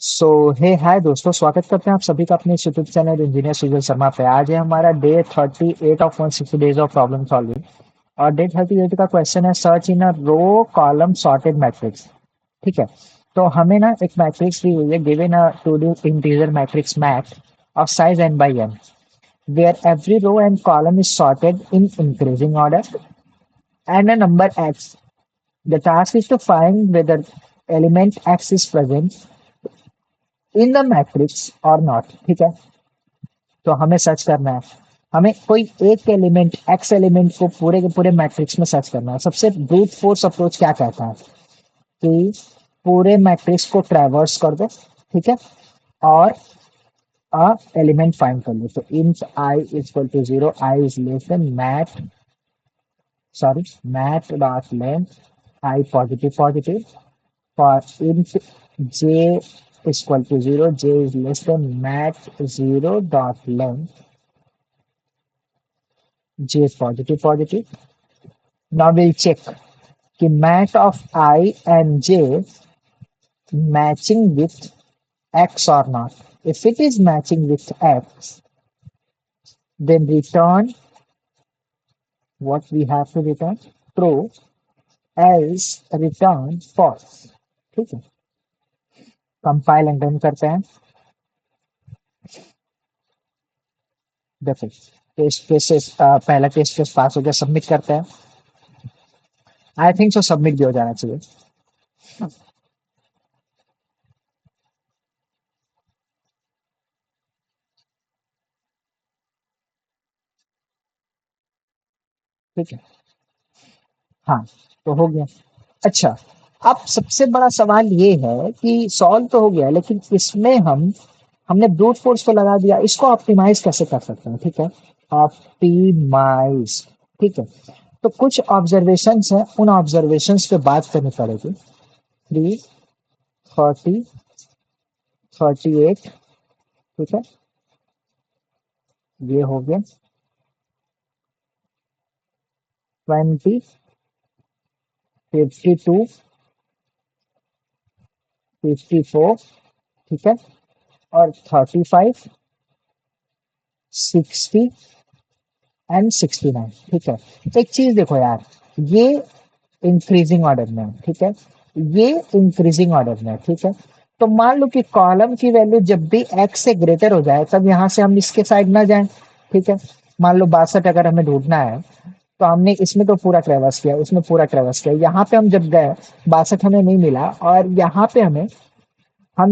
सो हे हाय दोस्तों, स्वागत करते हैं आप सभी का अपने इस YouTube channel engineer Sujal Sharma पे। आज है हमारा day 38 of 160 days of problem solving. और डे 38 का क्वेश्चन है search in a row column sorted matrix. ठीक है। तो हमें ना एक मैट्रिक्स दी हुई है, given a two D integer matrix mat of size n by n, where every row and column is sorted in increasing order and a number x. The task is to find whether element x is present in the matrix और not. ठीक है। तो हमें search करना है, हमें कोई एक एलिमेंट एक्स एलिमेंट को पूरे के पूरे मैट्रिक्स में सर्च करना है। सबसे ब्रूट फोर्स अप्रोच क्या कहता है कि पूरे मैट्रिक्स को ट्रैवर्स कर दो। ठीक है। और अ एलिमेंट फाइंड कर लो। तो int i is equal to 0, i is less than mat dot length i positive positive for int j is equal to 0, j is less than mat 0 dot length, j is positive positive. Now we'll check कि mat of I and j matching with x or not. If it is matching with x, then return what we have to return, true, else return false. ठीक है। Compile and run करते हैं। देखो, test cases पहला test case पास हो गया, submit करते हैं। आई थिंक सो सबमिट भी हो जाना चाहिए। ठीक है। हाँ, तो हो गया। अच्छा, अब सबसे बड़ा सवाल ये है कि सॉल्व तो हो गया, लेकिन इसमें हमने ब्रूट फोर्स को लगा दिया, इसको ऑप्टिमाइज कैसे कर सकते हैं। ठीक है। ऑप्टिमाइज। ठीक है। तो कुछ ऑब्जर्वेशंस हैं, उन ऑब्जर्वेशंस पे बात करनी पड़ेगी। 330 38। ठीक है। ये हो गया 20 52 54। ठीक है। और 35 60 एंड 69। ठीक है। एक चीज देखो यार, ये इंक्रीजिंग ऑर्डर में है। ठीक है। ये इंक्रीजिंग ऑर्डर में है। ठीक है। तो मान लो कि कॉलम की वैल्यू जब भी एक्स से ग्रेटर हो जाए, तब यहाँ से हम इसके साइड ना जाएं। ठीक है। मान लो 62 अगर हमें ढूंढना है, तो हमने इसमें तो पूरा ट्रेवर्स किया, इसमें पूरा ट्रेवर्स किया। यहाँ पे हम जब गए, 62 हमें नहीं मिला, और यहाँ पे हम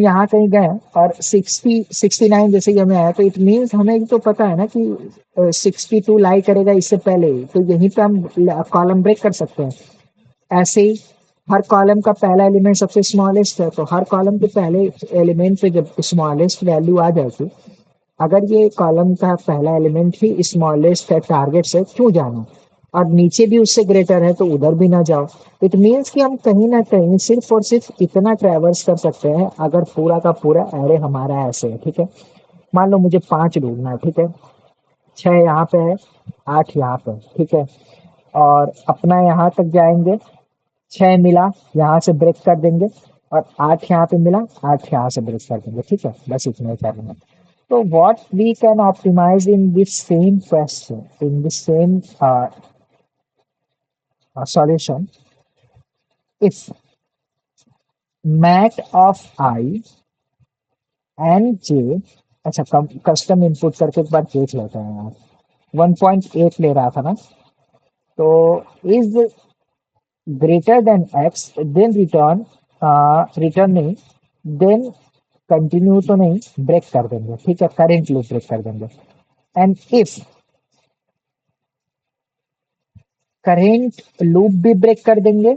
यहाँ कहीं गए और 69 जैसे ही हमें आया, तो इट मीन्स हमें तो पता है ना कि 62 लाई करेगा इससे पहले, तो यहीं पे हम कॉलम ब्रेक कर सकते हैं। ऐसे ही हर कॉलम का पहला एलिमेंट सबसे स्मॉलेस्ट है, तो हर कॉलम के पहले एलिमेंट पे जब स्मॉलेस्ट वैल्यू आ जाएगी, अगर ये कॉलम का पहला एलिमेंट ही स्मॉलेस्ट है टारगेट से, क्यों जाना। और नीचे भी उससे ग्रेटर है, तो उधर भी ना जाओ। इट मीन्स कि हम कहीं ना कहीं सिर्फ और सिर्फ इतना ट्रेवर्स कर सकते हैं, अगर पूरा का पूरा एरे हमारा ऐसे है। ठीक है। मान लो मुझे 5 ढूंढना है। ठीक है। 6 यहाँ पे है, 8 यहाँ पे है। ठीक है। और अपना यहाँ तक जाएंगे, 6 मिला, यहाँ से ब्रेक कर देंगे। और 8 यहाँ पे मिला, 8 यहाँ से ब्रेक कर देंगे। ठीक है। बस इतना ही करना है। So what we can optimize in this same question, in the same solution, if mat of I and j, अच्छा कस्टम इनपुट करके एक बार देख लेते हैं यार। 1.8 ले रहा था ना, तो is greater than x, then return, return नहीं, देन कंटिन्यू तो नहीं, ब्रेक कर देंगे। ठीक है। करेंट लूप ब्रेक कर देंगे। एंड इफ करेंट लूप भी ब्रेक कर देंगे,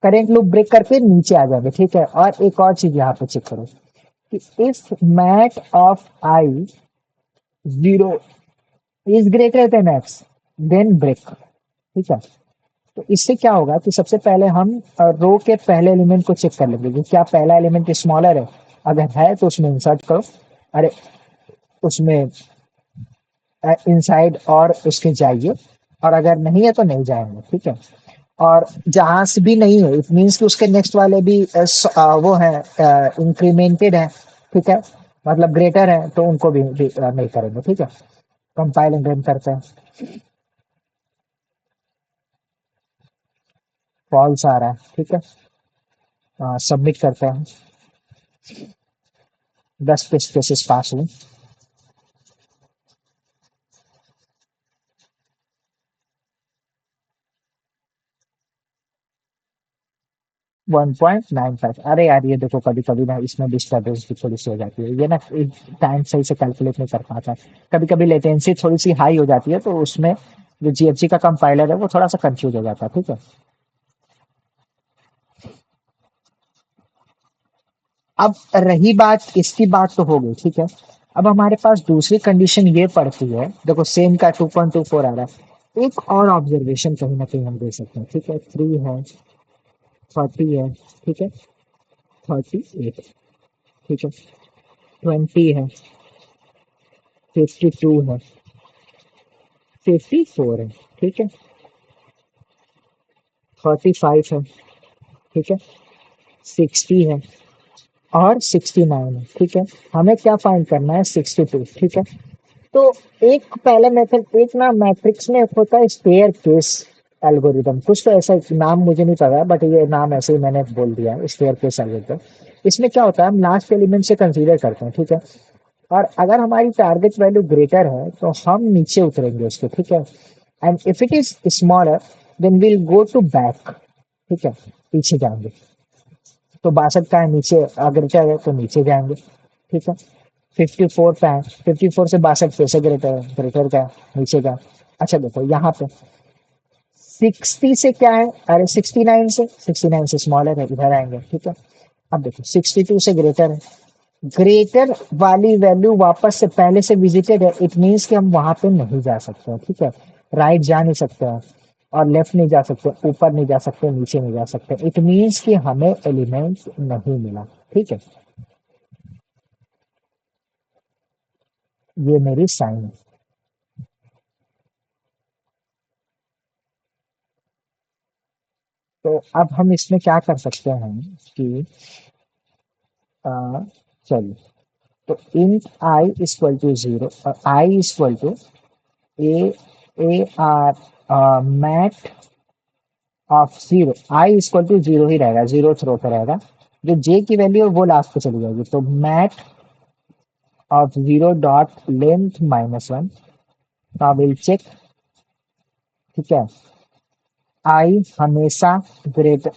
करेंट लूप ब्रेक करके नीचे आ जाएंगे। ठीक है। और एक और चीज यहाँ पे चेक करो कि if mat of i 0 is greater than x, then break. ठीक है। तो इससे क्या होगा कि सबसे पहले हम रो के पहले एलिमेंट को चेक कर लेंगे कि क्या पहला एलिमेंट स्मॉलर है। अगर है तो उसमें इंसर्ट करो, अरे उसमें इनसाइड और उसके जाइए, और अगर नहीं है तो नहीं जाएंगे। ठीक है। और जहां से भी नहीं है इट मीन्स कि उसके नेक्स्ट वाले भी वो है इंक्रीमेंटेड है, ठीक है, मतलब ग्रेटर है, तो उनको भी नहीं करेंगे, ठीक है। कंपाइल एंड रन करते हैं, फॉल्स आ रहा है, ठीक है। सबमिट करते हैं, 10 टेस्ट केसेस पास हुए। 1.95। अरे यार ये देखो कभी कभी ना इसमें डिस्टर्बेंस भी थोड़ी सी हो जाती है, ये ना टाइम सही से कैलकुलेट नहीं कर पाता, कभी कभी लेटेंसी थोड़ी सी हाई हो जाती है, तो उसमें जो जीएफसी का कंपाइलर है वो थोड़ा सा कंफ्यूज हो जाता है, ठीक है। अब रही बात इसकी, बात तो हो गई, ठीक है। अब हमारे पास दूसरी कंडीशन ये पड़ती है, देखो सेम का 2.24 आ रहा है, एक और ऑब्जर्वेशन कहीं ना कहीं हम दे सकते हैं, ठीक है। 3 है, 30 है, ठीक है, 38, ठीक है, 20 है, 52 है, 54 है, ठीक है, 35 है, ठीक है, 60 है और 69 है, ठीक है। हमें क्या फाइंड करना है, 62, ठीक है। तो एक पहले मेथड, एक ना मैट्रिक्स में एक होता है स्टेयर केस एल्गोरिदम, कुछ तो ऐसा नाम मुझे नहीं पता, बट ये नाम ऐसे ही मैंने बोल दिया, स्टेयर केस एल्गोरिदम। इसमें क्या होता है, हम लास्ट एलिमेंट से कंसीडर करते हैं, ठीक है। और अगर हमारी टारगेट वैल्यू ग्रेटर है तो हम नीचे उतरेंगे उसके, ठीक है। And if it is smaller then will go to back, ठीक है, पीछे जाएंगे। तो 62 का है नीचे, अगर है तो नीचे जाएंगे, ठीक है। 54 का है, 54 से 62 कैसे ग्रेटर है, ग्रेटर का है, नीचे का है। अच्छा देखो यहाँ पे 60 से क्या है, अरे 69 से, 69 से स्मॉलर है, इधर आएंगे, ठीक है। अब देखो 62 से ग्रेटर है, ग्रेटर वाली वैल्यू वापस से पहले से विजिटेड है, इट मीन्स कि हम वहां पे नहीं जा सकते हैं, ठीक है। राइट जा नहीं सकते हैं और लेफ्ट नहीं जा सकते, ऊपर नहीं जा सकते, नीचे नहीं जा सकते, इट मीन्स कि हमें एलिमेंट नहीं मिला, ठीक है। ये मेरी साइन है। तो अब हम इसमें क्या कर सकते हैं कि अ, चलिए, तो इंट आई इक्वल टू 0 और I equal to A A R mat of 0, I equal to 0 ही रहेगा, 0 थ्रो पे रहेगा, जो जे की वैल्यू है वो लास्ट पे चली जाएगी, तो मैट ऑफ 0 डॉट लेंथ -1। तो विल चेक, ठीक है। आई हमेशा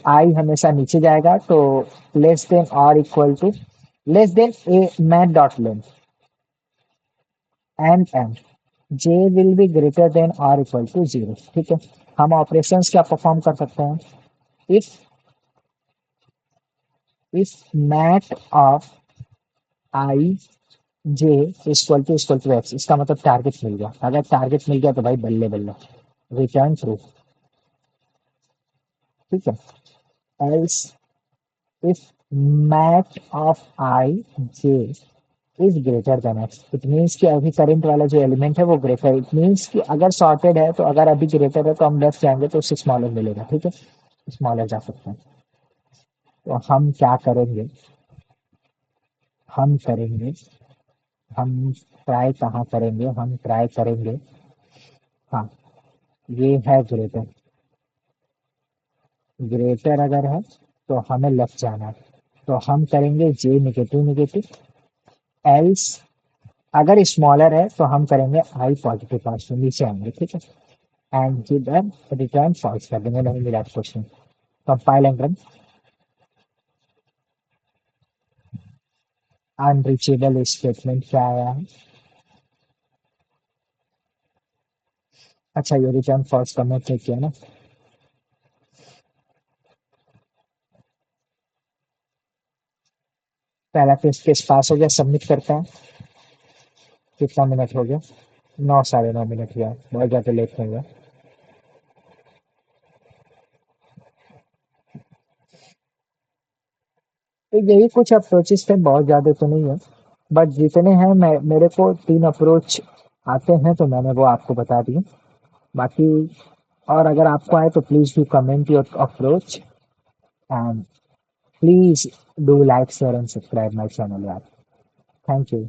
आई हमेशा नीचे जाएगा, तो लेस देन और equal to, less than a mat dot length and m, j will be greater than और इक्वल टू 0, ठीक है। हम ऑपरेशंस क्या परफॉर्म कर सकते हैं, if mat of i j equal to x, इसका मतलब टारगेट मिल गया, अगर टारगेट मिल गया तो भाई बल्ले बल्ले, रिटर्न ट्रू, ठीक है। Else if mat of i j is greater than x, it means कि अभी करंट वाला जो एलिमेंट है वो ग्रेटर है, इट मीन्स कि अगर सॉर्टेड है तो अगर अभी ग्रेटर है तो हम लेफ्ट जाएंगे तो उससे स्मॉलर मिलेगा, ठीक है, स्मॉलर जा सकते हैं। तो हम क्या करेंगे, हम करेंगे, हम ट्राई कहाँ करेंगे, हम ट्राई करेंगे, हाँ, ये है ग्रेटर, ग्रेटर अगर है तो हमें लेफ्ट जाना है, तो हम करेंगे जे निगेटिव निगेटिव, एल्स अगर स्मॉलर है तो हम करेंगे आई पॉजिटिव पॉजिटिव, नीचे आएंगे, ठीक है। एंड जिधर रिटर्न फॉल्स कर देंगे, नहीं मिला question. Compile and run, unreachable statement क्या आया है, अच्छा ये रिटर्न फॉल्स का मैं चेक किया ना। पहला टेस्ट केस पास हो गया, सबमिट करता है। कितना मिनट हो गया, 9 साढ़े 9 मिनट हुआ, बहुत ज़्यादा लेट हो गया। तो यही कुछ अप्रोचेस थे, बहुत ज़्यादा तो नहीं है, बट जितने हैं मैं, मेरे को 3 अप्रोच आते हैं तो मैंने वो आपको बता दिए। बाकी और अगर आपको आए तो please do comment your approach and please do like share and subscribe my channel यार। Thank you.